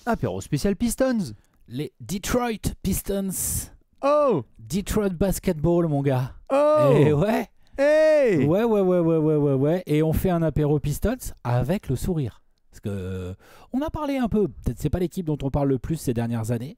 Apéro spécial Pistons. Les Detroit Pistons. Oh. Detroit Basketball, mon gars. Oh. Et ouais. Hey. Ouais. Et on fait un apéro Pistons avec le sourire. Parce que on a parlé un peu, peut-être c'est pas l'équipe dont on parle le plus ces dernières années,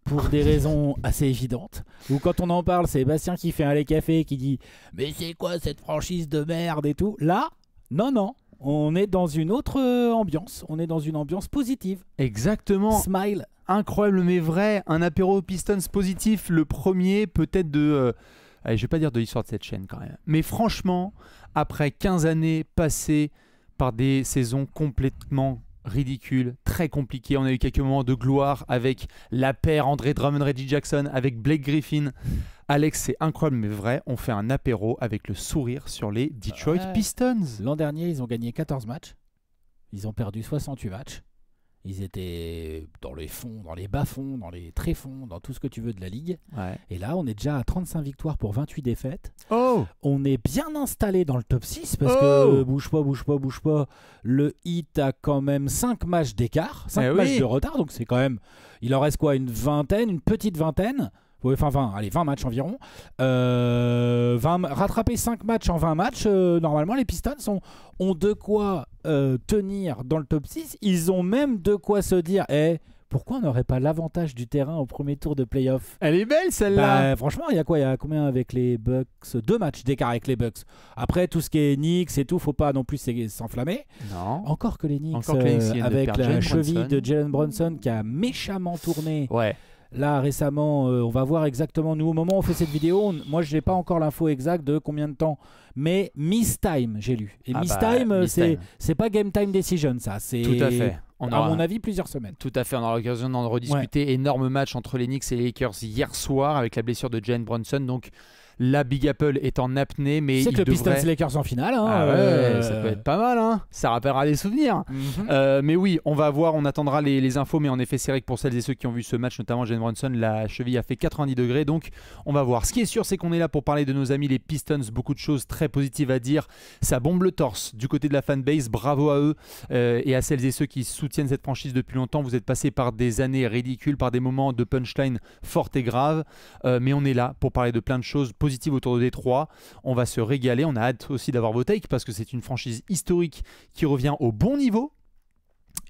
pour des raisons assez évidentes. Ou quand on en parle, c'est Bastien qui fait un lait café qui dit « Mais c'est quoi cette franchise de merde ?» et tout. Là, non. On est dans une autre ambiance. On est dans une ambiance positive. Exactement. Smile. Incroyable mais vrai. Un apéro Pistons positif. Le premier peut-être de... allez, je vais pas dire de l'histoire de cette chaîne quand même. Mais franchement, après 15 années passées par des saisons complètement ridicules, très compliquées, on a eu quelques moments de gloire avec la paire André Drummond, Reggie Jackson, avec Blake Griffin. Alex, c'est incroyable mais vrai, on fait un apéro avec le sourire sur les Detroit Pistons. L'an dernier, ils ont gagné 14 matchs. Ils ont perdu 68 matchs. Ils étaient dans les fonds, dans les bas-fonds, dans les tréfonds, dans tout ce que tu veux de la ligue. Ouais. Et là, on est déjà à 35 victoires pour 28 défaites. Oh. On est bien installé dans le top 6 parce que bouge pas. Le Heat a quand même 5 matchs d'écart, 5 matchs de retard. Donc c'est quand même... Il en reste quoi, une petite vingtaine. Ouais, enfin 20 matchs environ. rattraper 5 matchs en 20 matchs, normalement les Pistons ont de quoi tenir dans le top 6. Ils ont même de quoi se dire pourquoi on n'aurait pas l'avantage du terrain au premier tour de playoff? Elle est belle celle-là. Franchement, il y a quoi? Il y a combien avec les Bucks? 2 matchs d'écart avec les Bucks. Après, tout ce qui est Knicks et tout, faut pas non plus s'enflammer. Non. Encore que les Knicks, avec la cheville de Jalen Brunson qui a méchamment tourné. Ouais. Là, récemment, on va voir exactement, nous, au moment où on fait cette vidéo, moi, je n'ai pas encore l'info exacte de combien de temps, mais miss time, j'ai lu. Et miss time, c'est pas game time decision, ça. Tout à fait. À mon avis, plusieurs semaines. Tout à fait, on aura l'occasion d'en rediscuter. Ouais. Énorme match entre les Knicks et les Lakers hier soir avec la blessure de Jalen Brunson. Donc, la Big Apple est en apnée, mais c'est que le Pistons Lakers en finale. Hein, ça peut être pas mal, hein. Ça rappellera des souvenirs. Mais oui, on va voir, on attendra les infos, mais en effet, c'est vrai que pour celles et ceux qui ont vu ce match, notamment Jalen Brunson, la cheville a fait 90 degrés, donc on va voir. Ce qui est sûr, c'est qu'on est là pour parler de nos amis les Pistons, beaucoup de choses très positives à dire. Ça bombe le torse du côté de la fanbase, bravo à eux et à celles et ceux qui soutiennent cette franchise depuis longtemps. Vous êtes passés par des années ridicules, par des moments de punchline fortes et graves, mais on est là pour parler de plein de choses positives autour de Détroit. On va se régaler. On a hâte aussi d'avoir vos takes parce que c'est une franchise historique qui revient au bon niveau.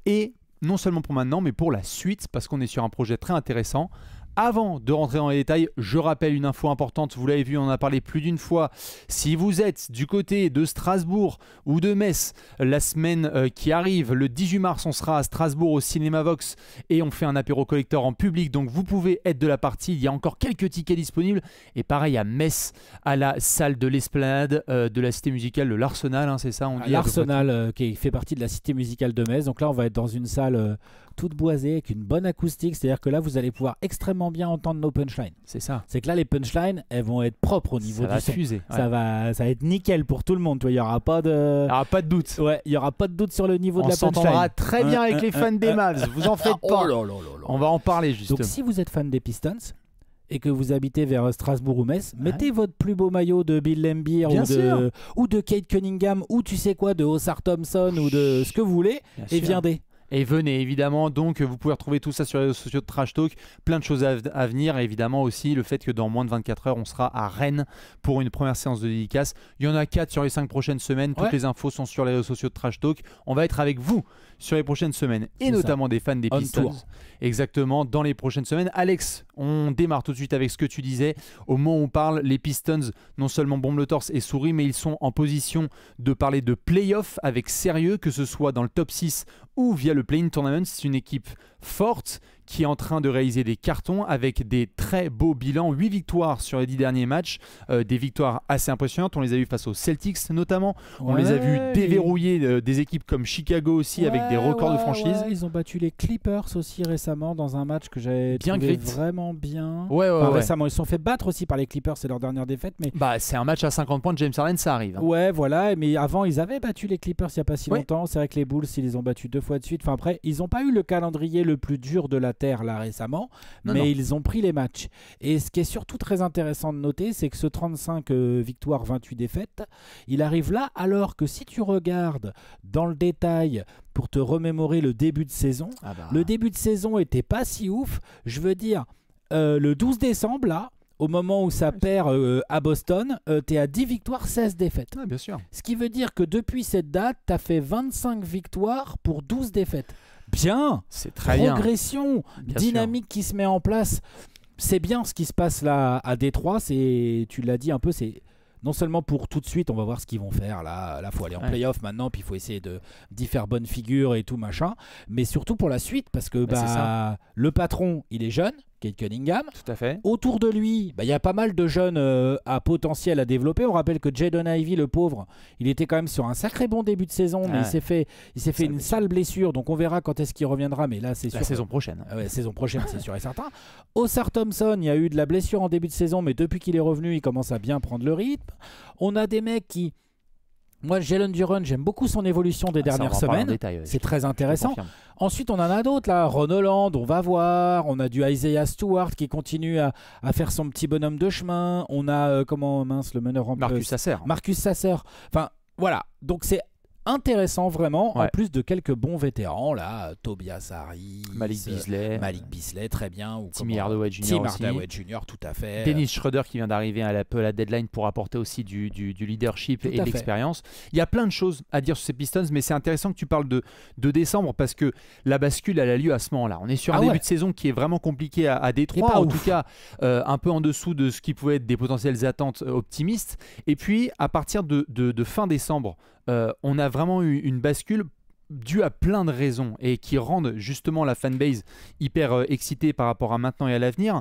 Et non seulement pour maintenant, mais pour la suite parce qu'on est sur un projet très intéressant. Avant de rentrer dans les détails, je rappelle une info importante, vous l'avez vu, on en a parlé plus d'une fois. Si vous êtes du côté de Strasbourg ou de Metz, la semaine qui arrive, le 18 mars, on sera à Strasbourg au Cinéma Vox et on fait un apéro collector en public, donc vous pouvez être de la partie, il y a encore quelques tickets disponibles. Et pareil à Metz, à la salle de l'Esplanade de la Cité Musicale de l'Arsenal, hein, c'est ça on dit. L'Arsenal qui fait partie de la Cité Musicale de Metz, donc là on va être dans une salle... toute boisée avec une bonne acoustique, c'est-à-dire que là vous allez pouvoir extrêmement bien entendre nos punchlines. C'est ça. C'est que là les punchlines elles vont être propres au niveau du son. Fuser, ouais. Ça va être nickel pour tout le monde. Il n'y aura pas de. Il n'y aura pas de doute. Ouais, il n'y aura pas de doute sur le niveau de la punchline. On s'entendra très bien avec les fans des Mavs. Vous en faites pas. On va en parler justement. Donc si vous êtes fan des Pistons et que vous habitez vers Strasbourg ou Metz, mettez votre plus beau maillot de Bill Laimbeer ou de Kate Cunningham ou tu sais quoi de Osar Thompson ou de ce que vous voulez et viendez. Et venez évidemment, donc vous pouvez retrouver tout ça sur les réseaux sociaux de Trash Talk, plein de choses à venir et évidemment aussi le fait que dans moins de 24 heures on sera à Rennes pour une première séance de dédicace. Il y en a 4 sur les 5 prochaines semaines, toutes les infos sont sur les réseaux sociaux de Trash Talk. On va être avec vous sur les prochaines semaines et notamment des fans des Pistons. Exactement, dans les prochaines semaines. Alex, on démarre tout de suite avec ce que tu disais. Au moment où on parle, les Pistons non seulement bombent le torse et sourient, mais ils sont en position de parler de play-off avec sérieux, que ce soit dans le top 6 ou via le play-in tournament. C'est une équipe forte qui est en train de réaliser des cartons avec des très beaux bilans, 8 victoires sur les 10 derniers matchs, des victoires assez impressionnantes. On les a vues face aux Celtics notamment, on les a vus déverrouiller des équipes comme Chicago aussi avec des records de franchise. Ils ont battu les Clippers aussi récemment dans un match que j'avais trouvé vraiment bien. Récemment, ils se sont fait battre aussi par les Clippers, c'est leur dernière défaite. Mais... c'est un match à 50 points de James Harden, ça arrive. Ouais, voilà, mais avant ils avaient battu les Clippers il n'y a pas si longtemps. C'est vrai que les Bulls, ils les ont battus 2 fois de suite. Enfin, après, ils n'ont pas eu le calendrier le plus dur de la la terre là récemment, Non, mais non. ils ont pris les matchs. Et ce qui est surtout très intéressant de noter, c'est que ce 35 victoires, 28 défaites, il arrive là alors que si tu regardes dans le détail pour te remémorer le début de saison, le début de saison était pas si ouf. Je veux dire, le 12 décembre là, au moment où ça perd à Boston, tu es à 10 victoires, 16 défaites. Bien sûr. Ce qui veut dire que depuis cette date, tu as fait 25 victoires pour 12 défaites. Bien, c'est très bien. Progression, dynamique qui se met en place. C'est bien ce qui se passe là à Détroit. Tu l'as dit un peu, c'est non seulement pour tout de suite, on va voir ce qu'ils vont faire. Là, faut aller en playoff maintenant, puis il faut essayer d'y faire bonne figure et tout machin. Mais surtout pour la suite, parce que le patron, il est jeune, Cade Cunningham. Tout à fait. Autour de lui, il y a pas mal de jeunes à potentiel à développer. On rappelle que Jaden Ivey, le pauvre, il était quand même sur un sacré bon début de saison, mais il s'est fait une sale blessure. Donc on verra quand est-ce qu'il reviendra. Mais là, c'est sûr. La saison prochaine. Saison prochaine, c'est sûr et certain. Osar Thompson, il y a eu de la blessure en début de saison, mais depuis qu'il est revenu, il commence à bien prendre le rythme. On a des mecs qui... Moi, Jalen Duren, j'aime beaucoup son évolution des dernières semaines. C'est très intéressant. Ensuite, on en a d'autres, là. Ron Holland, on va voir. On a du Isaiah Stewart qui continue à faire son petit bonhomme de chemin. On a, le meneur en Marcus Sasser. Marcus Sasser. Enfin, voilà. Donc, c'est intéressant, vraiment. En plus de quelques bons vétérans, là. Tobias Harris. Malik Beasley, très bien. Tim Hardaway Jr. Tim Hardaway Jr., tout à fait. Dennis Schroeder qui vient d'arriver à la deadline pour apporter aussi du leadership et de l'expérience. Il y a plein de choses à dire sur ces Pistons, mais c'est intéressant que tu parles de décembre parce que la bascule, elle a lieu à ce moment-là. On est sur un début de saison qui est vraiment compliqué à Détroit, en tout cas un peu en dessous de ce qui pouvait être des potentielles attentes optimistes. Et puis, à partir de fin décembre, on a vraiment eu une bascule due à plein de raisons et qui rendent justement la fanbase hyper excitée par rapport à maintenant et à l'avenir.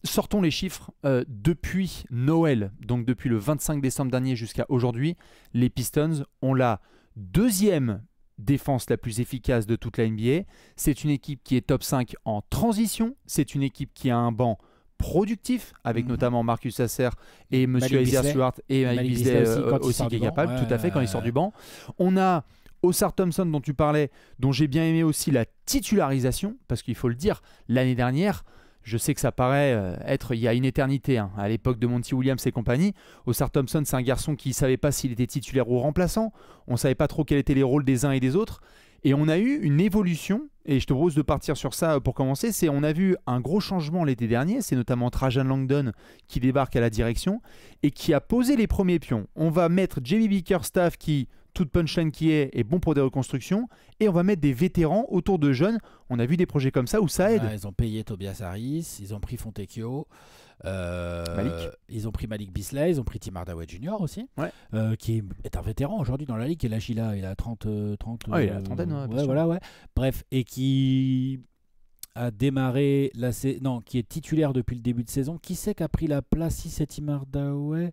Sortons les chiffres. Depuis Noël, donc depuis le 25 décembre dernier jusqu'à aujourd'hui, les Pistons ont la deuxième défense la plus efficace de toute la NBA. C'est une équipe qui est top 5 en transition. C'est une équipe qui a un banc productif avec notamment Marcus Sasser et M. Isaiah Stewart et Malik Beasley aussi qui est capable, tout à fait, quand il sort du banc. On a Osar Thompson dont tu parlais, dont j'ai bien aimé aussi la titularisation, parce qu'il faut le dire, l'année dernière, je sais que ça paraît être il y a une éternité, à l'époque de Monty Williams et compagnie. Osar Thompson, c'est un garçon qui ne savait pas s'il était titulaire ou remplaçant. On ne savait pas trop quels étaient les rôles des uns et des autres. Et on a eu une évolution, et je te propose de partir sur ça pour commencer. On a vu un gros changement l'été dernier, c'est notamment Trajan Langdon qui débarque à la direction et qui a posé les premiers pions. On va mettre J.B. Bickerstaff qui, toute punchline qui est bon pour des reconstructions, et on va mettre des vétérans autour de jeunes. On a vu des projets comme ça où ça aide. Ils ont payé Tobias Harris, ils ont pris Fontecchio. Ils ont pris Malik Beasley, ils ont pris Tim Hardaway Jr. aussi, qui est un vétéran aujourd'hui dans la ligue. Quel âge il a ? Il a 30. Il a la trentaine, Bref, et qui a démarré qui est titulaire depuis le début de saison. Qui c'est qui a pris la place? Si c'est Tim Hardaway?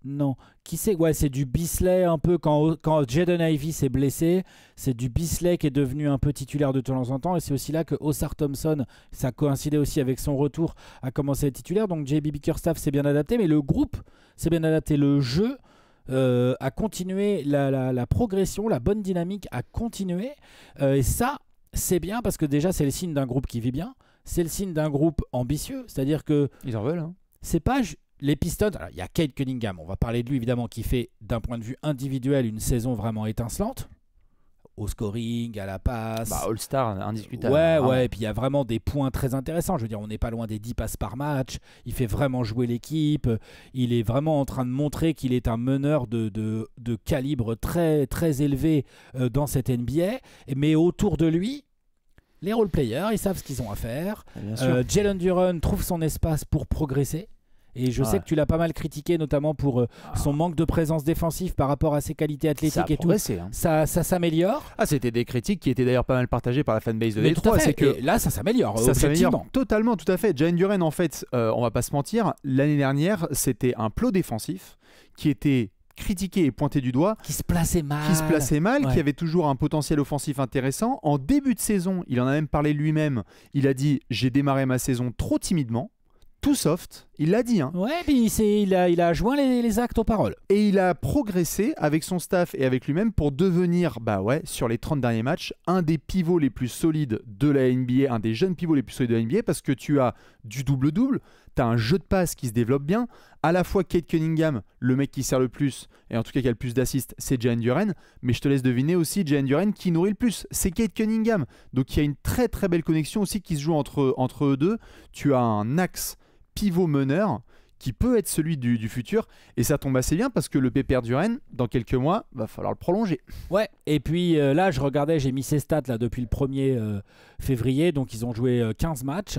Non. Qui c'est? C'est du Beasley un peu quand Jaden Ivey s'est blessé. C'est du Beasley qui est devenu un peu titulaire de temps en temps. Et c'est aussi là que Osar Thompson, ça coïncidait aussi avec son retour, a commencé à être titulaire. Donc J.B. Bickerstaff s'est bien adapté, mais le groupe s'est bien adapté. Le jeu a continué, la progression, la bonne dynamique a continué. Et ça, c'est bien parce que déjà, c'est le signe d'un groupe qui vit bien. C'est le signe d'un groupe ambitieux. C'est-à-dire que... Ils en veulent. C'est pas... Les Pistons, il y a Cade Cunningham, on va parler de lui évidemment, qui fait d'un point de vue individuel une saison vraiment étincelante. Au scoring, à la passe. All-Star, indiscutable. Ouais, et puis il y a vraiment des points très intéressants. Je veux dire, on n'est pas loin des 10 passes par match. Il fait vraiment jouer l'équipe. Il est vraiment en train de montrer qu'il est un meneur de calibre très, très élevé dans cette NBA. Mais autour de lui, les role-players, ils savent ce qu'ils ont à faire. Jalen Duren trouve son espace pour progresser. Et je sais que tu l'as pas mal critiqué, notamment pour son manque de présence défensive par rapport à ses qualités athlétiques et tout. Ça s'améliore. C'était des critiques qui étaient d'ailleurs pas mal partagées par la fanbase de Détroit. Et là, ça s'améliore. Ça s'améliore totalement, tout à fait. Jalen Duren, en fait, on va pas se mentir, l'année dernière, c'était un plot défensif qui était critiqué et pointé du doigt, qui se plaçait mal, qui avait toujours un potentiel offensif intéressant. En début de saison, il en a même parlé lui-même. Il a dit: j'ai démarré ma saison trop timidement, tout soft, Il l'a dit. Hein. Ouais, puis il a joint les actes aux paroles. Et il a progressé avec son staff et avec lui-même pour devenir, sur les 30 derniers matchs, un des pivots les plus solides de la NBA, un des jeunes pivots les plus solides de la NBA, parce que tu as du double-double, tu as un jeu de passe qui se développe bien, à la fois Cade Cunningham, le mec qui sert le plus, et en tout cas qui a le plus d'assists, c'est Jalen Duren, mais je te laisse deviner aussi Jalen Duren qui nourrit le plus, c'est Cade Cunningham. Donc il y a une très très belle connexion aussi qui se joue entre eux deux. Tu as un axe pivot meneur qui peut être celui du futur, et ça tombe assez bien parce que le pépère Duren, dans quelques mois, va falloir le prolonger. Ouais, et puis là je regardais, j'ai mis ses stats là, depuis le 1er février, donc ils ont joué 15 matchs,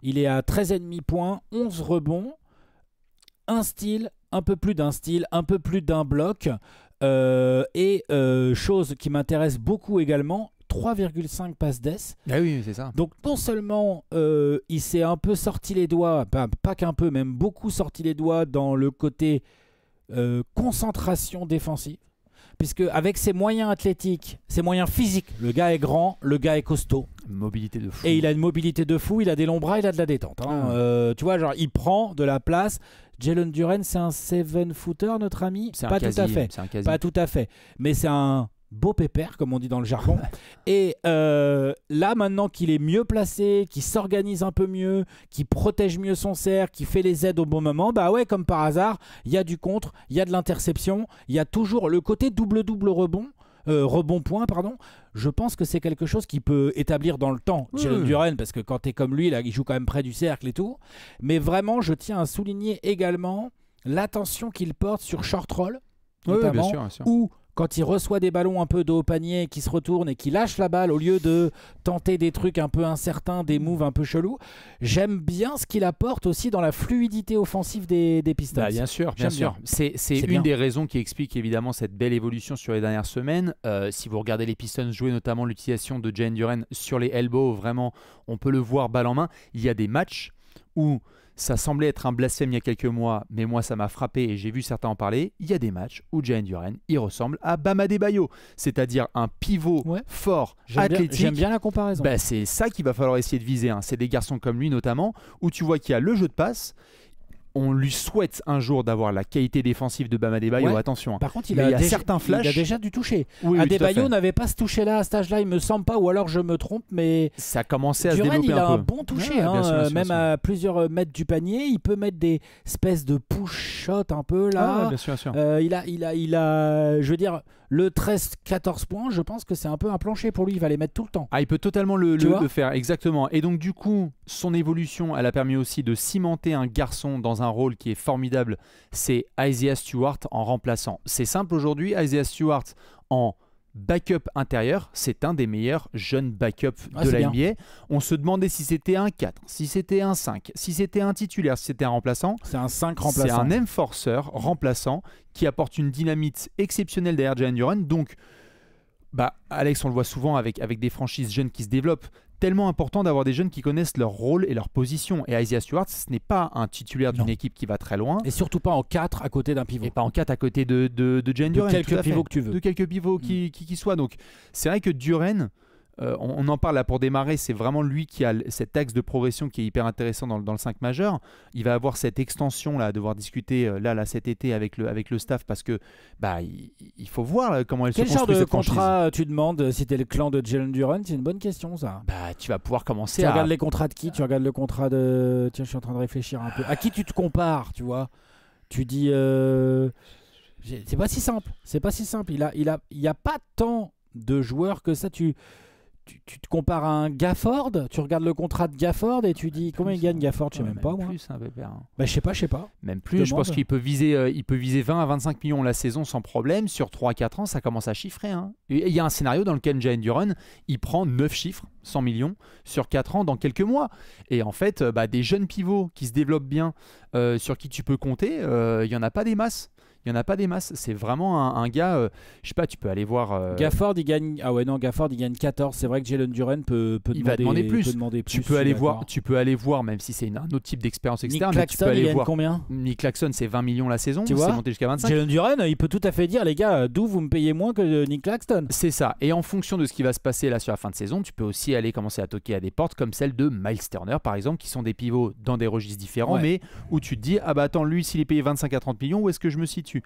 il est à 13,5 points, 11 rebonds, un steal, un peu plus d'un steal, un peu plus d'un bloc, et chose qui m'intéresse beaucoup également, 3,5 passes d'ess. Ah oui, c'est ça. Donc non seulement il s'est un peu sorti les doigts, pas qu'un peu, même beaucoup sorti les doigts dans le côté concentration défensive, puisque avec ses moyens athlétiques, ses moyens physiques, le gars est grand, le gars est costaud. Mobilité de fou. Et il a une mobilité de fou, il a des longs bras, il a de la détente. Hein. Tu vois, genre il prend de la place. Jalen Duren, c'est un 7-footer, notre ami. Pas tout à fait. Pas tout à fait. Mais c'est un beau pépère, comme on dit dans le jargon. Et là, maintenant qu'il est mieux placé, qu'il s'organise un peu mieux, qu'il protège mieux son cercle, qu'il fait les aides au bon moment, comme par hasard, il y a du contre, il y a de l'interception, il y a toujours le côté double-double rebond-point, pardon. Je pense que c'est quelque chose qui peut établir dans le temps Jalen Duren, parce que quand tu es comme lui, là, il joue quand même près du cercle et tout. Mais vraiment, je tiens à souligner également l'attention qu'il porte sur short roll, notamment, bien sûr. où quand il reçoit des ballons un peu de haut panier, qui se retourne et qui lâche la balle au lieu de tenter des trucs un peu incertains, des moves un peu chelous. J'aime bien ce qu'il apporte aussi dans la fluidité offensive des Pistons. Bien sûr. C'est une bien. des raisons qui explique évidemment cette belle évolution sur les dernières semaines. Si vous regardez les Pistons jouer, notamment l'utilisation de Jalen Duren sur les elbows, vraiment, on peut le voir balle en main. Il y a des matchs où ça semblait être un blasphème il y a quelques mois, mais moi ça m'a frappé et j'ai vu certains en parler. Il y a des matchs où Jalen Duren, il ressemble à Bam Adebayo, c'est-à-dire un pivot fort, athlétique. J'aime bien la comparaison. C'est ça qu'il va falloir essayer de viser. Hein. C'est des garçons comme lui notamment, où tu vois qu'il y a le jeu de passe. On lui souhaite un jour d'avoir la qualité défensive de Bam Adebayo, attention. Hein. Par contre, il y a certains flashs. Il a déjà dû toucher. Adebayo n'avait pas ce toucher-là à cet âge-là, il me semble pas, ou alors je me trompe, mais ça a commencé à se développer un peu. il a un bon toucher, même à plusieurs mètres du panier, il peut mettre des espèces de push shot un peu là. Bien sûr. Il a, je veux dire, le 13-14 points, je pense que c'est un peu un plancher pour lui, il va les mettre tout le temps. Il peut totalement le faire, exactement. Et donc du coup, son évolution, elle a permis aussi de cimenter un garçon dans un rôle qui est formidable, c'est Isaiah Stewart en remplaçant. C'est simple aujourd'hui, Isaiah Stewart en backup intérieur, c'est un des meilleurs jeunes backups de la NBA. On se demandait si c'était un 4, si c'était un 5, si c'était un titulaire, si c'était un remplaçant. C'est un 5 remplaçant. C'est un enforcer remplaçant qui apporte une dynamite exceptionnelle derrière Jalen Duren. Donc, Alex, on le voit souvent avec des franchises jeunes qui se développent. Tellement important d'avoir des jeunes qui connaissent leur rôle et leur position. Et Isaiah Stewart, ce n'est pas un titulaire d'une équipe qui va très loin. Et surtout pas en 4 à côté d'un pivot. Et pas en 4 à côté de Jalen Duren. De quelques pivots que tu veux. De quelques pivots qui soient. Donc, c'est vrai que Duren, on en parle là pour démarrer, c'est vraiment lui qui a cet axe de progression qui est hyper intéressant dans le 5 majeur. Il va avoir cette extension là, à devoir discuter là cet été avec le staff, parce que il faut voir là, comment elle se construit. Quel genre de franchise. contrat tu demandes si t'es le clan de Jalen Duren? C'est une bonne question ça. Tu vas pouvoir commencer Tu regardes les contrats de qui? Tu regardes le contrat de... Tiens, je suis en train de réfléchir un peu. À qui tu te compares, tu vois? Tu dis... C'est pas si simple. Il y a pas tant de joueurs que ça. Tu te compares à un Gafford, tu regardes le contrat de Gafford et tu dis combien il gagne Gafford, je sais même pas moi. Plus, hein, pépère. Je sais pas. Même plus, je pense qu'il peut viser 20 à 25 millions la saison sans problème. Sur 3-4 ans, ça commence à chiffrer. Hein. Il y a un scénario dans lequel Jalen Duren, il prend 9 chiffres, 100 millions, sur 4 ans dans quelques mois. Et en fait, des jeunes pivots qui se développent bien, sur qui tu peux compter, il n'y en a pas des masses. Il n'y en a pas des masses. C'est vraiment un gars, je sais pas, tu peux aller voir... Gafford, il gagne... Ah ouais, non, Gafford, il gagne 14. C'est vrai que Jalen Duren peut demander plus. Tu peux aller voir, même si c'est un autre type d'expérience externe. Nick Claxton, il gagne combien? Nick Claxton, c'est 20 millions la saison. C'est monté jusqu'à 25. Jalen Duren, il peut tout à fait dire, les gars, d'où vous me payez moins que Nick Claxton? C'est ça. Et en fonction de ce qui va se passer là sur la fin de saison, tu peux aussi aller commencer à toquer à des portes comme celle de Miles Turner, par exemple, qui sont des pivots dans des registres différents, mais où tu te dis, ah bah attends, lui, s'il est payé 25 à 30 millions, où est-ce que je me situe?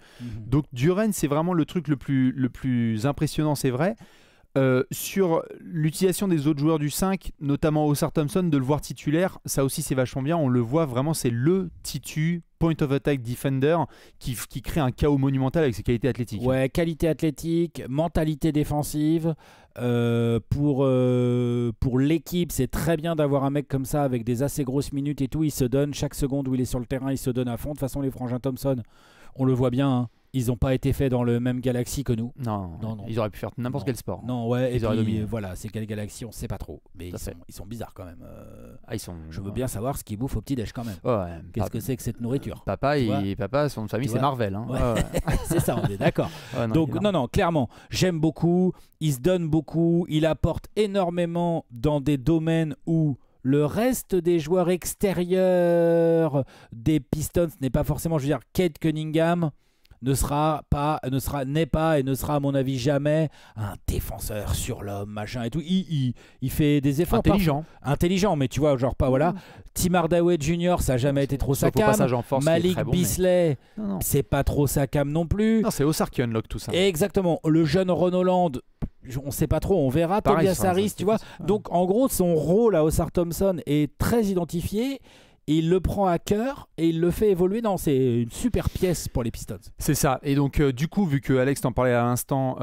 Donc Duren, c'est vraiment le truc le plus impressionnant, c'est vrai. Sur l'utilisation des autres joueurs du 5, notamment Osar Thompson, de le voir titulaire, ça aussi c'est vachement bien. On le voit vraiment, c'est le titu point of attack defender qui crée un chaos monumental avec ses qualités athlétiques. Ouais, qualité athlétique, mentalité défensive. Pour l'équipe, c'est très bien d'avoir un mec comme ça avec des assez grosses minutes et tout. Il se donne chaque seconde où il est sur le terrain, il se donne à fond. De toute façon, les frangins Thompson, on le voit bien, hein. Ils n'ont pas été faits dans le même galaxie que nous. Non. Ils auraient pu faire n'importe quel sport. Non, ouais, ils auraient dominé. Voilà, c'est quelle galaxie, on ne sait pas trop. Mais ils sont bizarres quand même. Je veux bien savoir ce qu'ils bouffent au petit-déj quand même. Ouais, qu'est-ce que c'est que cette nourriture? Papa, son famille, c'est Marvel. Hein. Ouais. C'est ça, on est d'accord. Donc, non, clairement, j'aime beaucoup. Il se donne beaucoup. Il apporte énormément dans des domaines où le reste des joueurs extérieurs des Pistons n'est pas forcément, je veux dire, Cade Cunningham n'est pas et ne sera à mon avis jamais un défenseur sur l'homme, machin et tout. Il fait des efforts intelligents, mais tu vois, genre pas voilà. Tim Hardaway Jr., ça n'a jamais été trop sa cam. Malik Beasley, c'est pas trop sa cam non plus. Non, c'est Osar qui unlock tout ça. Exactement. Le jeune Ron Holland, on sait pas trop, on verra. Tobias Harris, tu vois. Donc en gros, son rôle à Osar Thompson est très identifié. Il le prend à cœur et il le fait évoluer. Non, c'est une super pièce pour les Pistons. C'est ça. Et donc, du coup, vu que Alex t'en parlait à l'instant,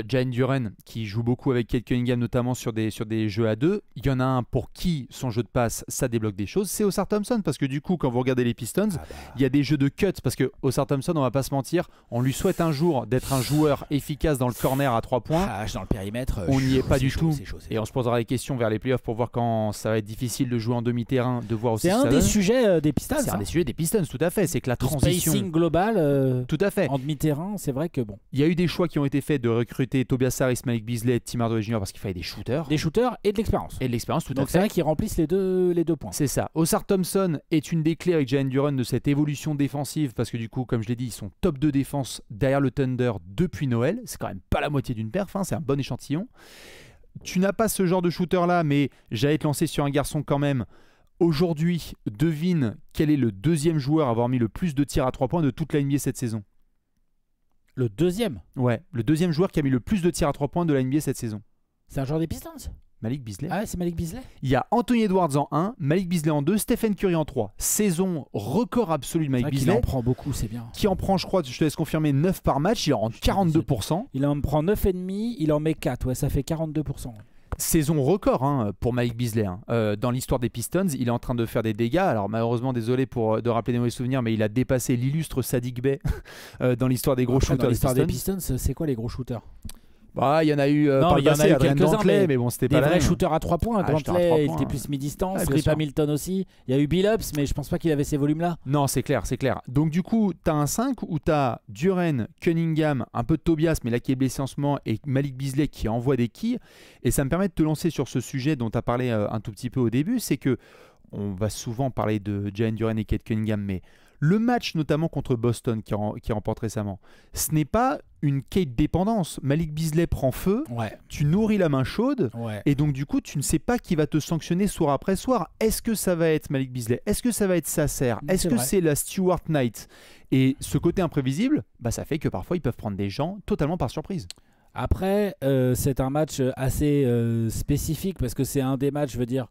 Jalen Duren, qui joue beaucoup avec Cade Cunningham, notamment sur des jeux à deux, il y en a un pour qui son jeu de passe, ça débloque des choses. C'est Osar Thompson. Parce que du coup, quand vous regardez les Pistons, il y a des jeux de cut. Parce que Osar Thompson, on va pas se mentir, on lui souhaite un jour d'être un joueur efficace dans le corner à 3 points. Dans le périmètre, on n'y est pas du tout. Et on se posera des questions vers les playoffs pour voir quand ça va être difficile de jouer en demi-terrain, de voir aussi. C'est un des sujets des Pistons. C'est un des sujets des Pistons, tout à fait. C'est que la transition. Spacing global. Tout à fait. En demi-terrain, c'est vrai que bon. Il y a eu des choix qui ont été faits de recruter Tobias Harris, Malik Beasley, Tim Hardaway Jr. parce qu'il fallait des shooters. Des shooters et de l'expérience. Et de l'expérience, tout à fait. Donc c'est vrai qu'ils remplissent les deux points. C'est ça. Osar Thompson est une des clés avec Jalen Duren de cette évolution défensive parce que du coup, comme je l'ai dit, ils sont top 2 défense derrière le Thunder depuis Noël. C'est quand même pas la moitié d'une perf, hein. C'est un bon échantillon. Tu n'as pas ce genre de shooter là, mais j'allais te lancer sur un garçon quand même. Aujourd'hui, devine quel est le deuxième joueur à avoir mis le plus de tirs à 3 points de toute la NBA cette saison. Le deuxième? Ouais, le deuxième joueur qui a mis le plus de tirs à 3 points de la NBA cette saison. C'est un joueur des Pistons? Malik Beasley. Ah ouais, c'est Malik Beasley. Il y a Anthony Edwards en 1, Malik Beasley en 2, Stephen Curry en 3. Saison record absolu de Malik Beasley. Il en prend beaucoup, c'est bien. Qui en prend, je crois, je te laisse confirmer, 9 par match. Il en rend 42%. Il en prend 9,5, il en met 4. Ouais, ça fait 42%. Saison record pour Malik Beasley. Dans l'histoire des Pistons, il est en train de faire des dégâts. Alors malheureusement, désolé de rappeler des mauvais souvenirs, mais il a dépassé l'illustre Sadiq Bey dans l'histoire des gros shooters. Dans l'histoire des Pistons, c'est quoi les gros shooters? Bah, il y en a eu par le passé, quelques-uns, mais bon, c'était pas des vrais shooters à 3 points. Dantley, il était plus mi-distance. Rip Hamilton aussi. Il y a eu Billups, mais je pense pas qu'il avait ces volumes-là. Non, c'est clair. Donc du coup, tu as un 5 où tu as Duren, Cunningham, un peu de Tobias, mais là qui est blessé en ce moment, et Malik Beasley qui envoie des quilles. Et ça me permet de te lancer sur ce sujet dont tu as parlé un tout petit peu au début, c'est que on va souvent parler de Jalen Duren et Cade Cunningham, mais le match notamment contre Boston qui remporte récemment, ce n'est pas une Cade dépendance. Malik Beasley prend feu, tu nourris la main chaude, et donc du coup tu ne sais pas qui va te sanctionner soir après soir. Est-ce que ça va être Malik Beasley? Est-ce que ça va être Sasser? Est-ce que c'est la Stewart Knight? Et ce côté imprévisible, ça fait que parfois ils peuvent prendre des gens totalement par surprise. Après, c'est un match assez spécifique parce que c'est un des matchs, je veux dire,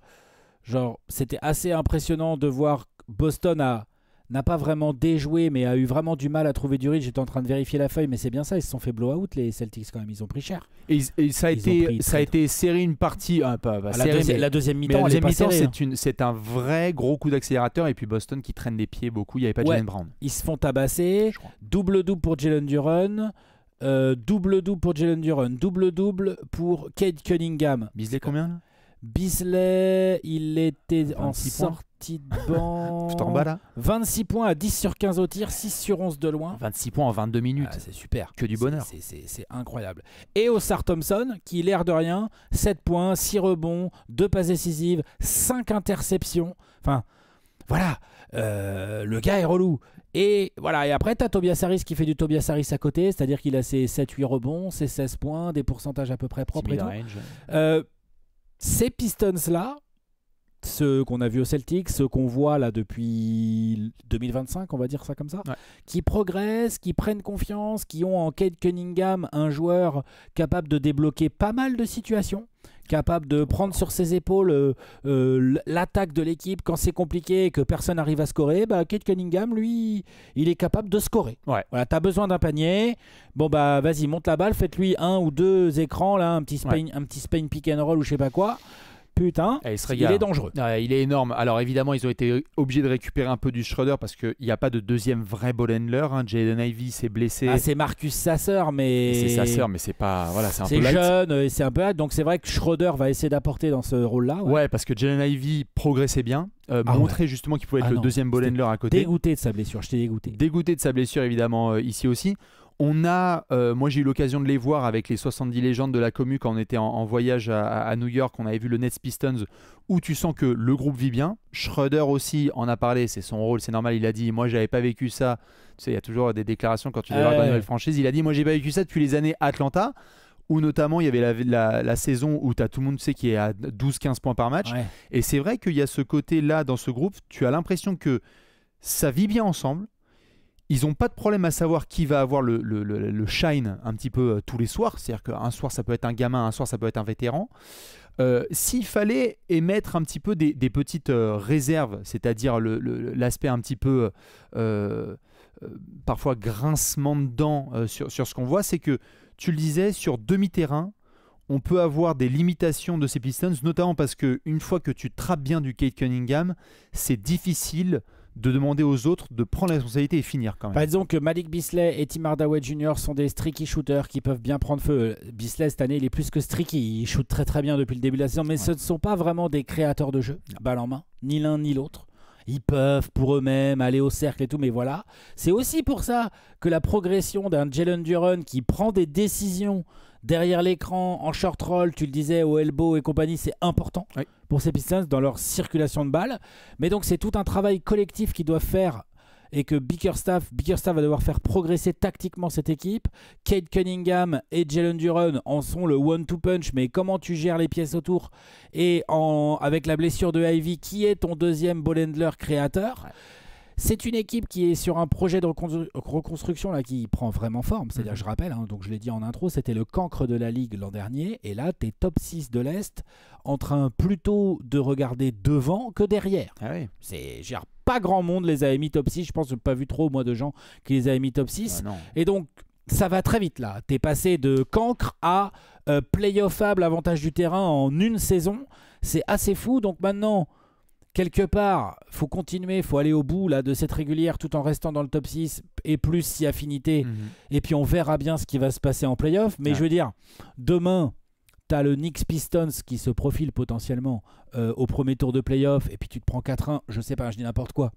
genre c'était assez impressionnant de voir Boston n'a pas vraiment déjoué, mais a eu vraiment du mal à trouver du rythme. J'étais en train de vérifier la feuille, mais c'est bien ça. Ils se sont fait blow-out, les Celtics, quand même. Ils ont pris cher. Et ça a été serré une partie. La deuxième mi-temps, c'est un vrai gros coup d'accélérateur. Et puis Boston qui traîne des pieds beaucoup. Il n'y avait pas de Jaylen Brown. Ils se font tabasser. Double-double pour Jalen Duren. Double-double pour Jalen Duren. Double-double pour Cade Cunningham. Beasley combien là? Beasley, il était en sortie. petite bande. Tout en bas là. 26 points à 10 sur 15 au tir, 6 sur 11 de loin. 26 points en 22 minutes. Ah, c'est super. Que du bonheur. C'est incroyable. Et Osar Thompson, qui l'air de rien, 7 points, 6 rebonds, 2 passes décisives, 5 interceptions. Enfin, voilà. Le gars est relou. Et voilà, et après, tu as Tobias Harris qui fait du Tobias Harris à côté, c'est-à-dire qu'il a ses 7-8 rebonds, ses 16 points, des pourcentages à peu près propres et tout. Ces Pistons-là, ceux qu'on a vus au Celtics, ceux qu'on voit là depuis 2025, on va dire ça comme ça, qui progressent, qui prennent confiance, qui ont en Cade Cunningham un joueur capable de débloquer pas mal de situations, capable de prendre sur ses épaules l'attaque de l'équipe quand c'est compliqué et que personne n'arrive à scorer. Cade Cunningham, lui, il est capable de scorer. Voilà, tu as besoin d'un panier. Bon, vas-y, monte la balle, faites-lui 1 ou 2 écrans, là, un petit Spain pick and roll ou je sais pas quoi. Putain, il est dangereux. Il est énorme. Alors évidemment, ils ont été obligés de récupérer un peu du Schroeder parce qu'il n'y a pas de deuxième vrai ball handler. Jaden Ivey s'est blessé. C'est Marcus Sasser, mais c'est Sasser, mais c'est pas. Voilà, c'est un peu light. C'est jeune, c'est un peu light. Donc c'est vrai que Schroeder va essayer d'apporter dans ce rôle-là. Ouais, parce que Jaden Ivey progressait bien. Montrer justement qu'il pouvait être le deuxième ball handler à côté. Dégoûté de sa blessure. J'étais dégoûté. Dégoûté de sa blessure, évidemment, ici aussi. On a, moi j'ai eu l'occasion de les voir avec les 70 légendes de la commu quand on était en voyage à New York. On avait vu le Nets Pistons où tu sens que le groupe vit bien. Schroeder aussi en a parlé, c'est son rôle, c'est normal. Il a dit, moi j'avais pas vécu ça. Tu sais, il y a toujours des déclarations quand tu débarques dans une nouvelle franchise. Il a dit, moi j'ai pas vécu ça depuis les années Atlanta, où notamment il y avait la saison où tu as tout le monde qui est à 12-15 points par match. Et c'est vrai qu'il y a ce côté-là dans ce groupe. Tu as l'impression que ça vit bien ensemble. Ils n'ont pas de problème à savoir qui va avoir le shine un petit peu tous les soirs. C'est-à-dire qu'un soir, ça peut être un gamin, un soir, ça peut être un vétéran. S'il fallait émettre un petit peu des petites réserves, c'est-à-dire l'aspect un petit peu parfois grincement de dents sur ce qu'on voit, c'est que, tu le disais, sur demi-terrain, on peut avoir des limitations de ces Pistons, notamment parce qu'une fois que tu trappes bien du Cade Cunningham, c'est difficile de demander aux autres de prendre la responsabilité et finir quand même. Par exemple, que Malik Beasley et Tim Hardaway Jr. sont des streaky shooters qui peuvent bien prendre feu. Beasley cette année il est plus que streaky, il shoot très très bien depuis le début de la saison, mais ce ne sont pas vraiment des créateurs de jeu, balle en main, ni l'un ni l'autre. Ils peuvent pour eux-mêmes aller au cercle et tout, mais voilà. C'est aussi pour ça que la progression d'un Jalen Duren qui prend des décisions derrière l'écran, en short roll, tu le disais, au elbow et compagnie, c'est important pour ces Pistons dans leur circulation de balles. Mais donc c'est tout un travail collectif qu'ils doivent faire et que Bickerstaff va devoir faire progresser tactiquement cette équipe. Cade Cunningham et Jalen Duren en sont le one-two punch, mais comment tu gères les pièces autour et avec la blessure de Ivey, qui est ton deuxième ball handler créateur. C'est une équipe qui est sur un projet de reconstruction là, qui prend vraiment forme. C'est-à-dire, je rappelle, donc je l'ai dit en intro, c'était le cancre de la Ligue l'an dernier. Et là, tu es top 6 de l'Est, en train plutôt de regarder devant que derrière. Pas grand monde les avait mis top 6. Je pense que je n'ai pas vu trop, moi, de gens qui les avaient mis top 6. Et donc, ça va très vite là. Tu es passé de cancre à playoffable avantage du terrain en une saison. C'est assez fou. Donc maintenant, quelque part, faut continuer, faut aller au bout là, de cette régulière tout en restant dans le top 6 et plus si affinité. Et puis on verra bien ce qui va se passer en playoff. Mais je veux dire, demain, tu as le Knicks Pistons qui se profile potentiellement au premier tour de playoff. Et puis tu te prends 4-1, je sais pas, je dis n'importe quoi.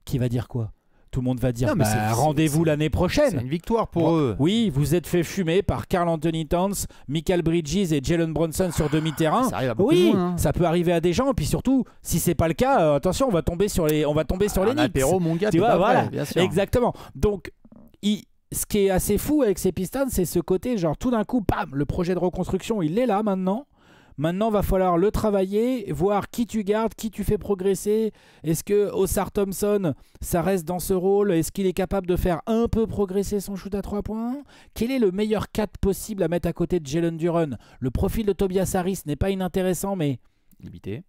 Qui va dire quoi ? Tout le monde va dire rendez-vous l'année prochaine. C'est une victoire pour eux. Oui, vous êtes fait fumer par Karl Anthony Towns, Michael Bridges et Jalen Brunson sur demi-terrain. Ça arrive à beaucoup de monde, hein. Ça peut arriver à des gens. Et puis surtout, si c'est pas le cas, attention, on va tomber sur les Knicks. Apéro, mon gars, tu vois, voilà. Bien sûr. Exactement. Donc, ce qui est assez fou avec ces Pistons, c'est ce côté, genre tout d'un coup, bam, le projet de reconstruction, il est là maintenant. Maintenant, va falloir le travailler, voir qui tu gardes, qui tu fais progresser. Est-ce que Osar Thompson, ça reste dans ce rôle? Est-ce qu'il est capable de faire un peu progresser son shoot à 3 points? Quel est le meilleur 4 possible à mettre à côté de Jalen Duren? Le profil de Tobias Harris n'est pas inintéressant, mais limité.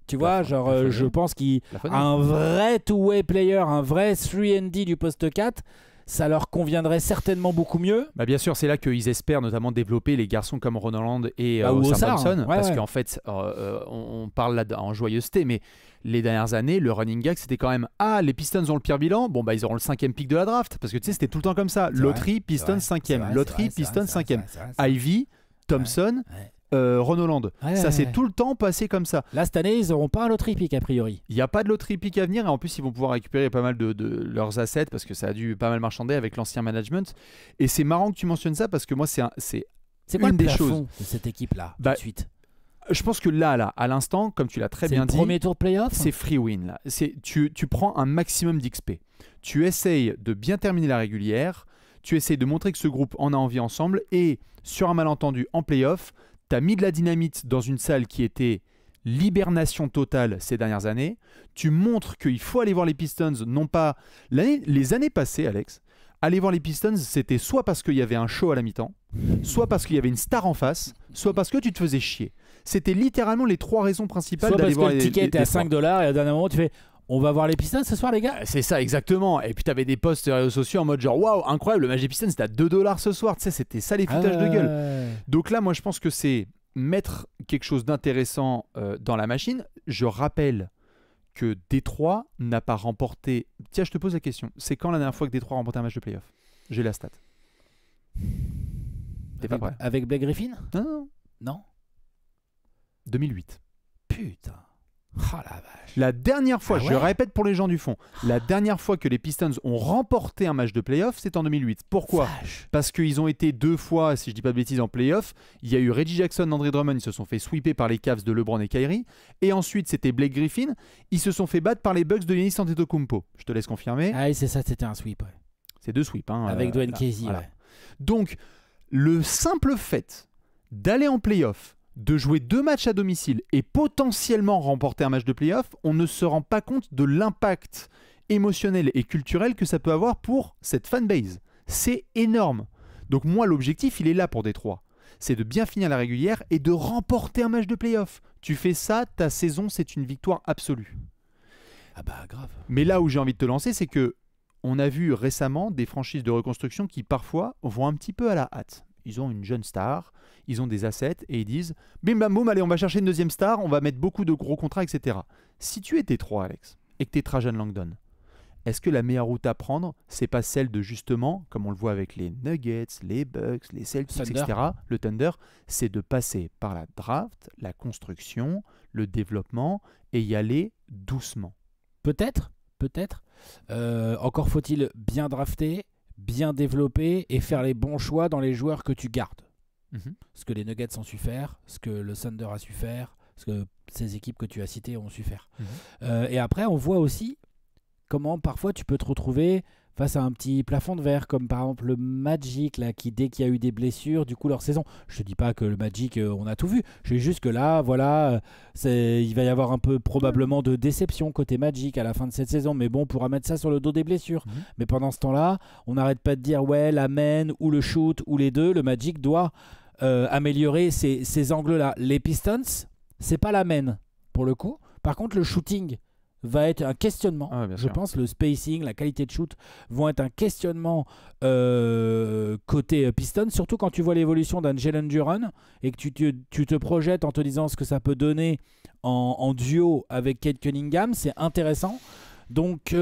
Tu vois, je pense qu'il a un vrai two-way player, un vrai 3&D du poste 4. Ça leur conviendrait certainement beaucoup mieux. Bien sûr, c'est là qu'ils espèrent notamment développer les garçons comme Ron Holland et Osar Thompson. Parce qu'en fait, on parle là en joyeuseté, mais les dernières années, le running gag, c'était quand même les Pistons ont le pire bilan, ils auront le 5e pick de la draft. Parce que tu sais, c'était tout le temps comme ça. Loterie, Pistons 5e. Loterie, Pistons 5e. Ivey, Thompson, Ron Holland. Ça s'est tout le temps passé comme ça. Là, cette année, ils n'auront pas un loterie pick a priori. Il n'y a pas de loterie pick à venir et en plus, ils vont pouvoir récupérer pas mal de leurs assets parce que ça a dû pas mal marchander avec l'ancien management. Et c'est marrant que tu mentionnes ça parce que moi, c'est quoi une le des choses de cette équipe-là, tout de suite? Je pense que là, à l'instant, comme tu l'as très bien dit, premier tour de playoff, c'est free win. Là. Tu prends un maximum d'XP. Tu essayes de bien terminer la régulière, tu essayes de montrer que ce groupe en a envie ensemble et sur un malentendu en playoff, tu as mis de la dynamite dans une salle qui était l'hibernation totale ces dernières années. Tu montres qu'il faut aller voir les Pistons, non pas... Les années passées, Alex, aller voir les Pistons, c'était soit parce qu'il y avait un show à la mi-temps, soit parce qu'il y avait une star en face, soit parce que tu te faisais chier. C'était littéralement les 3 raisons principales d'aller voir les... Soit parce que le ticket était à $5 et à dernier moment tu fais on va voir les Pistons ce soir les gars. C'est ça exactement. Et puis t'avais des posts sur les réseaux sociaux en mode genre waouh incroyable le match des Pistons c'était à $2 ce soir. Tu sais c'était ça les foutages de gueule. Donc là moi je pense que c'est mettre quelque chose d'intéressant dans la machine. Je rappelle que Détroit n'a pas remporté... Tiens je te pose la question. C'est quand la dernière fois que Détroit a remporté un match de playoff? J'ai la stat. T'es pas prêt? Avec Blake Griffin? Non. 2008. Putain. Oh la vache. La dernière fois, je répète pour les gens du fond, la dernière fois que les Pistons ont remporté un match de playoff, c'est en 2008. Pourquoi? Parce qu'ils ont été 2 fois, si je dis pas de bêtises, en playoff. Il y a eu Reggie Jackson, Andre Drummond, ils se sont fait sweeper par les Cavs de LeBron et Kyrie. Et ensuite, c'était Blake Griffin. Ils se sont fait battre par les Bucks de Giannis Antetokounmpo. Je te laisse confirmer. Ah oui, c'est ça, c'était un sweep. Ouais. C'est 2 sweeps. Hein, avec Dwayne Casey. Voilà. Ouais. Donc, le simple fait d'aller en playoff, de jouer 2 matchs à domicile et potentiellement remporter un match de playoff, on ne se rend pas compte de l'impact émotionnel et culturel que ça peut avoir pour cette fanbase. C'est énorme. Donc moi, l'objectif, il est là pour Détroit. C'est de bien finir la régulière et de remporter un match de playoff. Tu fais ça, ta saison, c'est une victoire absolue. Ah bah grave. Mais là où j'ai envie de te lancer, c'est que on a vu récemment des franchises de reconstruction qui parfois vont un petit peu à la hâte. Ils ont une jeune star, ils ont des assets et ils disent bim bam boum, allez on va chercher une deuxième star, on va mettre beaucoup de gros contrats, etc. Si tu es Détroit, Alex, et que tu es Trajan Langdon, est-ce que la meilleure route à prendre, c'est pas celle de justement, comme on le voit avec les Nuggets, les Bucks, les Celtics, etc., le Thunder, c'est de passer par la draft, la construction, le développement et y aller doucement? Peut-être. Encore faut-il bien drafter, bien développer et faire les bons choix dans les joueurs que tu gardes. Ce que les Nuggets ont su faire, ce que le Thunder a su faire, ce que ces équipes que tu as citées ont su faire. Et après, on voit aussi comment parfois tu peux te retrouver face à un petit plafond de verre, comme par exemple le Magic, là, qui dès qu'il y a eu des blessures, du coup leur saison. Je te dis pas que le Magic, on a tout vu. Je dis juste que là, voilà, il va y avoir un peu probablement de déception côté Magic à la fin de cette saison. Mais bon, on pourra mettre ça sur le dos des blessures. Mais pendant ce temps-là, on n'arrête pas de dire ouais, la main ou le shoot ou les deux. Le Magic doit améliorer ces angles-là. Les Pistons, c'est pas la main pour le coup. Par contre, le shooting va être un questionnement. Je pense le spacing, la qualité de shoot vont être un questionnement côté Pistons, surtout quand tu vois l'évolution d'un Jalen Duren et que tu te projettes en te disant ce que ça peut donner en duo avec Cade Cunningham. C'est intéressant. Donc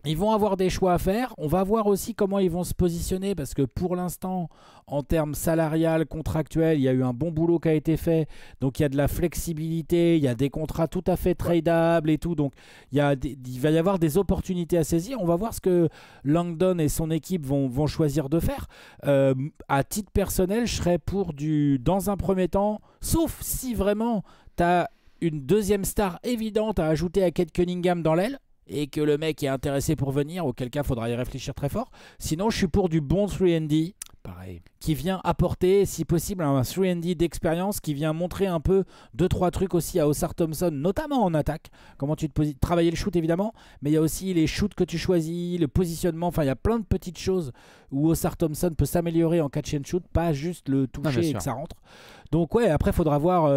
ils vont avoir des choix à faire. On va voir aussi comment ils vont se positionner parce que pour l'instant, en termes salarial, contractuel, il y a eu un bon boulot qui a été fait. Donc il y a de la flexibilité, il y a des contrats tout à fait tradables et tout. Donc il va y avoir des opportunités à saisir. On va voir ce que Langdon et son équipe vont choisir de faire. À titre personnel, je serais pour dans un premier temps, sauf si vraiment tu as une deuxième star évidente à ajouter à Cade Cunningham dans l'aile, et que le mec est intéressé pour venir, auquel cas il faudra y réfléchir très fort. Sinon, je suis pour du bon 3&D, pareil, qui vient apporter, si possible, un 3&D d'expérience, qui vient montrer un peu 2-3 trucs aussi à Osar Thompson, notamment en attaque. Comment tu te travailler le shoot, évidemment, mais il y a aussi les shoots que tu choisis, le positionnement, enfin, il y a plein de petites choses où Osar Thompson peut s'améliorer en catch and shoot, pas juste le toucher et que ça rentre. Donc ouais, après, il faudra voir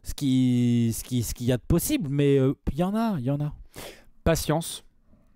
ce qu'il y a de possible, mais il y en a. Patience,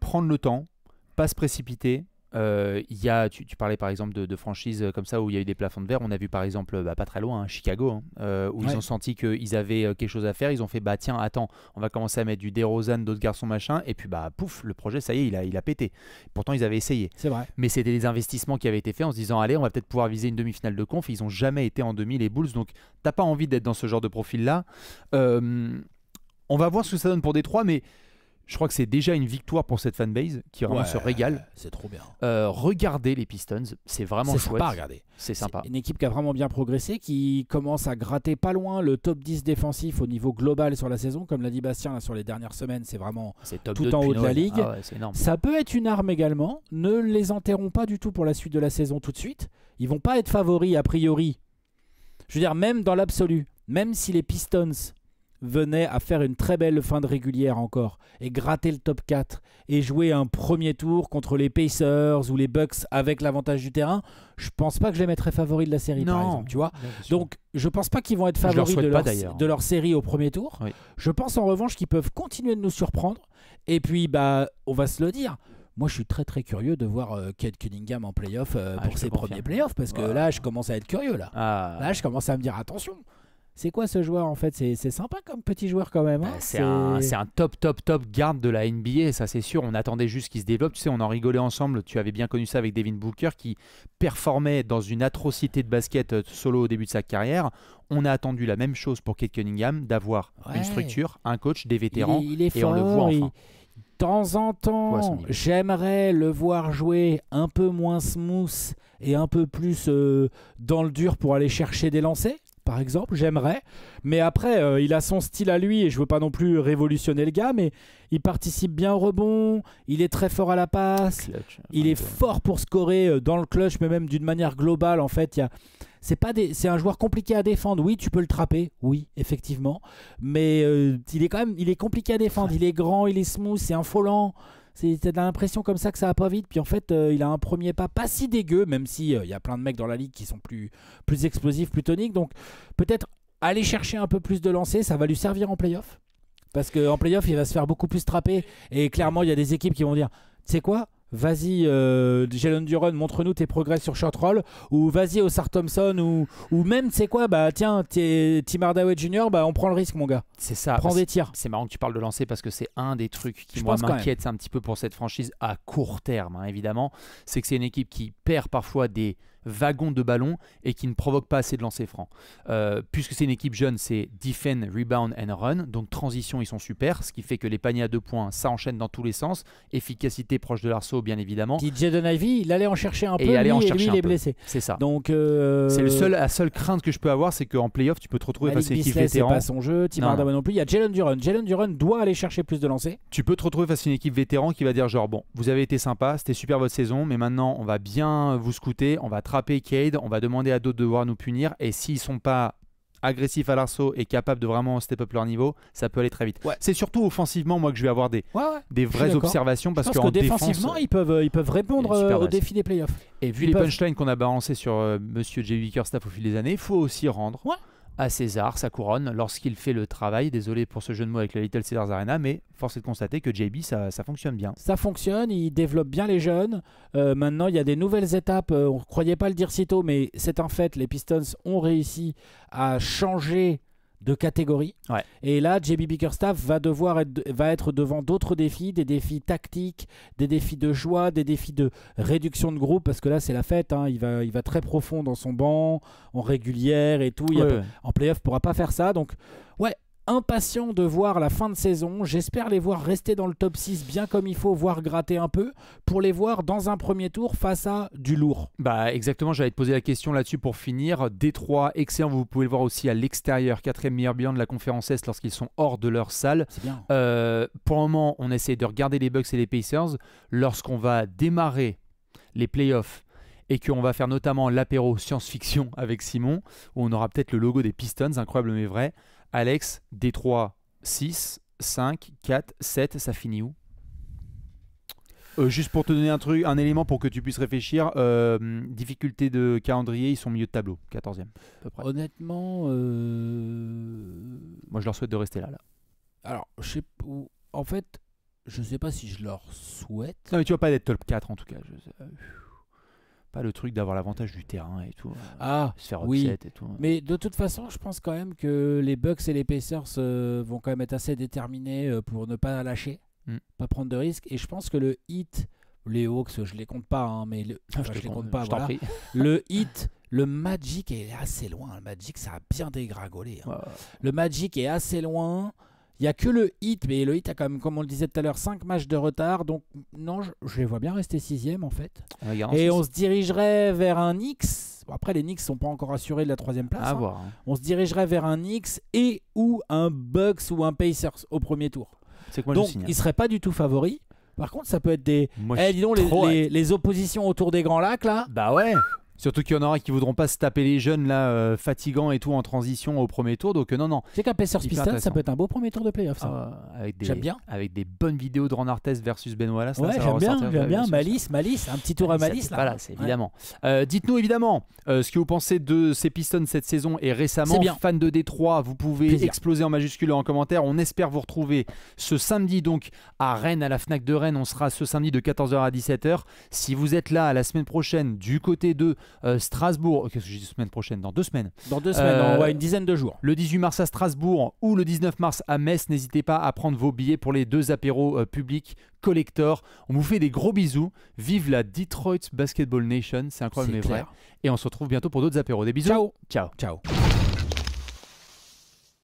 prendre le temps, pas se précipiter, Tu parlais par exemple de franchises comme ça où il y a eu des plafonds de verre. On a vu par exemple, pas très loin, Chicago, où ils ont senti qu'ils avaient quelque chose à faire. Ils ont fait, tiens, attends, on va commencer à mettre du DeRozan, d'autres garçons machin. Et puis, pouf, le projet, ça y est, il a pété. Pourtant, ils avaient essayé. C'est vrai. Mais c'était des investissements qui avaient été faits en se disant, allez, on va peut-être pouvoir viser une demi-finale de conf. Ils n'ont jamais été en demi, les Bulls. Donc, t'as pas envie d'être dans ce genre de profil-là. On va voir ce que ça donne pour Détroit, mais je crois que c'est déjà une victoire pour cette fanbase qui vraiment se régale. C'est trop bien. Regardez les Pistons, c'est vraiment chouette. C'est sympa à regarder. C'est sympa. Une équipe qui a vraiment bien progressé, qui commence à gratter pas loin le top 10 défensif au niveau global sur la saison. Comme l'a dit Bastien là, sur les dernières semaines, c'est vraiment tout en haut de la ligue. Ah ouais, c'est énorme. Ça peut être une arme également. Ne les enterrons pas du tout pour la suite de la saison tout de suite. Ils vont pas être favoris a priori. Je veux dire, même dans l'absolu, même si les Pistons venaient à faire une très belle fin de régulière encore et gratter le top 4 et jouer un premier tour contre les Pacers ou les Bucks avec l'avantage du terrain, je pense pas que je les mettrais favoris de la série, par exemple, tu vois. Donc je pense pas qu'ils vont être favoris de leur série au premier tour. Oui. Je pense en revanche qu'ils peuvent continuer de nous surprendre et puis on va se le dire. Moi, je suis très très curieux de voir Cade Cunningham en playoff pour ses premiers playoffs parce que là, je commence à être curieux là. Là, je commence à me dire attention. C'est quoi ce joueur en fait? C'est sympa comme petit joueur quand même. Hein, c'est un top garde de la NBA, ça c'est sûr. On attendait juste qu'il se développe. Tu sais, on en rigolait ensemble. Tu avais bien connu ça avec Devin Booker qui performait dans une atrocité de basket solo au début de sa carrière. On a attendu la même chose pour Cade Cunningham, d'avoir une structure, un coach, des vétérans. Il est fort, et on le voit enfin. De temps en temps, j'aimerais le voir jouer un peu moins smooth et un peu plus dans le dur pour aller chercher des lancers. Par exemple, j'aimerais. Mais après, il a son style à lui et je veux pas non plus révolutionner le gars, mais il participe bien au rebond, il est très fort à la passe, il est fort pour scorer dans le clutch, mais même d'une manière globale. En fait, c'est un joueur compliqué à défendre. Oui, tu peux le trapper, oui, effectivement. Mais il est compliqué à défendre. Il est grand, il est smooth, c'est un volant. T'as l'impression comme ça que ça va pas vite. Puis en fait, il a un premier pas pas si dégueu, même si il y a plein de mecs dans la ligue qui sont plus explosifs, plus toniques. Donc peut-être aller chercher un peu plus de lancers, ça va lui servir en playoff. Parce qu'en playoff, il va se faire beaucoup plus trapper. Et clairement, il y a des équipes qui vont dire, tu sais quoi ? Vas-y, Jalen Duren, montre-nous tes progrès sur short roll. Ou vas-y, Osar Thompson. Ou même, tu sais quoi, tiens, Tim Hardaway Jr., on prend le risque, mon gars. C'est ça. Prends des tirs. C'est marrant que tu parles de lancer parce que c'est un des trucs qui m'inquiète un petit peu pour cette franchise à court terme, hein, évidemment. C'est que c'est une équipe qui perd parfois des wagons de ballon et qui ne provoque pas assez de lancers francs. Puisque c'est une équipe jeune, c'est defend, rebound and run. Donc transition, ils sont super. Ce qui fait que les paniers à 2 points, ça enchaîne dans tous les sens. Efficacité proche de l'arceau, bien évidemment. DJ Ivy, il allait en chercher un peu. Et lui, il est blessé. C'est ça. Donc c'est la seule crainte que je peux avoir, c'est qu'en playoff, tu peux te retrouver face à une équipe vétéran. C'est pas son jeu. Tim Hardaway non plus. Il y a Jalen Duren. Jalen Duren doit aller chercher plus de lancers. Tu peux te retrouver face à une équipe vétéran qui va dire genre bon, vous avez été sympa, c'était super votre saison, mais maintenant on va bien vous scouter, on va trapper Cade, on va demander à d'autres de devoir nous punir, et s'ils sont pas agressifs à l'arceau et capables de vraiment step up leur niveau, ça peut aller très vite. Ouais. C'est surtout offensivement moi que je vais avoir des vraies observations parce que défensivement ils peuvent répondre au défi des playoffs. Et vu les punchlines qu'on a balancés sur Monsieur J. Bickerstaff au fil des années, il faut aussi rendre à César sa couronne lorsqu'il fait le travail. Désolé pour ce jeu de mots avec la Little Caesars Arena, mais force est de constater que JB ça fonctionne bien. Ça fonctionne, il développe bien les jeunes. Maintenant il y a des nouvelles étapes, on ne croyait pas le dire si tôt, mais c'est un fait, les Pistons ont réussi à changer de catégorie. Ouais. Et là, JB Bickerstaff va être devant d'autres défis, des défis tactiques, des défis de joie, des défis de réduction de groupe, parce que là, c'est la fête. Hein. Il va très profond dans son banc, en régulière et tout. En playoff, il ne pourra pas faire ça. Donc, impatient de voir la fin de saison. J'espère les voir rester dans le top 6 bien comme il faut, voire gratter un peu, pour les voir dans un premier tour face à du lourd. Exactement, j'allais te poser la question là-dessus pour finir. Détroit, excellent, vous pouvez le voir aussi à l'extérieur, 4e meilleur bilan de la conférence Est lorsqu'ils sont hors de leur salle. C'est bien. Pour le moment, on essaie de regarder les Bucks et les Pacers. Lorsqu'on va démarrer les playoffs et qu'on va faire notamment l'apéro science-fiction avec Simon, où on aura peut-être le logo des Pistons, incroyable mais vrai. Alex, Détroit 6, 5, 4, 7, ça finit où? Juste pour te donner un élément pour que tu puisses réfléchir, difficulté de calendrier, ils sont au milieu de tableau, 14e à peu près. Honnêtement, moi je leur souhaite de rester là. Alors, je sais, en fait, je sais pas si je leur souhaite. Non, mais tu vas pas être top 4 en tout cas. Pas le truc d'avoir l'avantage du terrain et tout. Se faire upset et tout. Mais de toute façon, je pense quand même que les Bucks et les Pacers vont quand même être assez déterminés pour ne pas lâcher, pas prendre de risques. Et je pense que le Heat, les Hawks, je les compte pas, hein, mais je les compte pas. Voilà. Le Heat, le Magic est assez loin. Le Magic, ça a bien dégringolé. Hein. Le Magic est assez loin. Il n'y a que le Heat, mais le Heat a quand même, comme on le disait tout à l'heure, 5 matchs de retard. Donc, non, je les vois bien rester 6e en fait. Et on se dirigerait vers un Knicks. Bon, après, les Knicks ne sont pas encore assurés de la 3e place. Voir, hein. On se dirigerait vers un Knicks et ou un Bucks ou un Pacers au premier tour. Donc, ils ne seraient pas du tout favoris. Par contre, ça peut être des. Dis donc, les oppositions autour des Grands Lacs, là. Bah ouais! Surtout qu'il y en aura qui voudront pas se taper les jeunes là, fatigants et tout en transition au premier tour. Donc non. Tu sais qu'un Pacers Pistons, ça peut être un beau premier tour de playoff. J'aime bien. Avec des bonnes vidéos de Ron Artest versus Ben Wallace. Ouais, j'aime bien. Malice, un petit tour à Malice. Voilà, c'est évidemment. Dites-nous évidemment ce que vous pensez de ces Pistons cette saison et récemment. Fans de Détroit, vous pouvez exploser en majuscule en commentaire. On espère vous retrouver ce samedi donc à Rennes, à la Fnac de Rennes. On sera ce samedi de 14h à 17h. Si vous êtes là la semaine prochaine du côté de Strasbourg, qu'est-ce que j'ai dit semaine prochaine? Dans 2 semaines. Dans 2 semaines, une dizaine de jours. Le 18 mars à Strasbourg ou le 19 mars à Metz, n'hésitez pas à prendre vos billets pour les 2 apéros publics collector. On vous fait des gros bisous. Vive la Detroit Basketball Nation, c'est incroyable mais vrai. Et on se retrouve bientôt pour d'autres apéros. Des bisous. Ciao.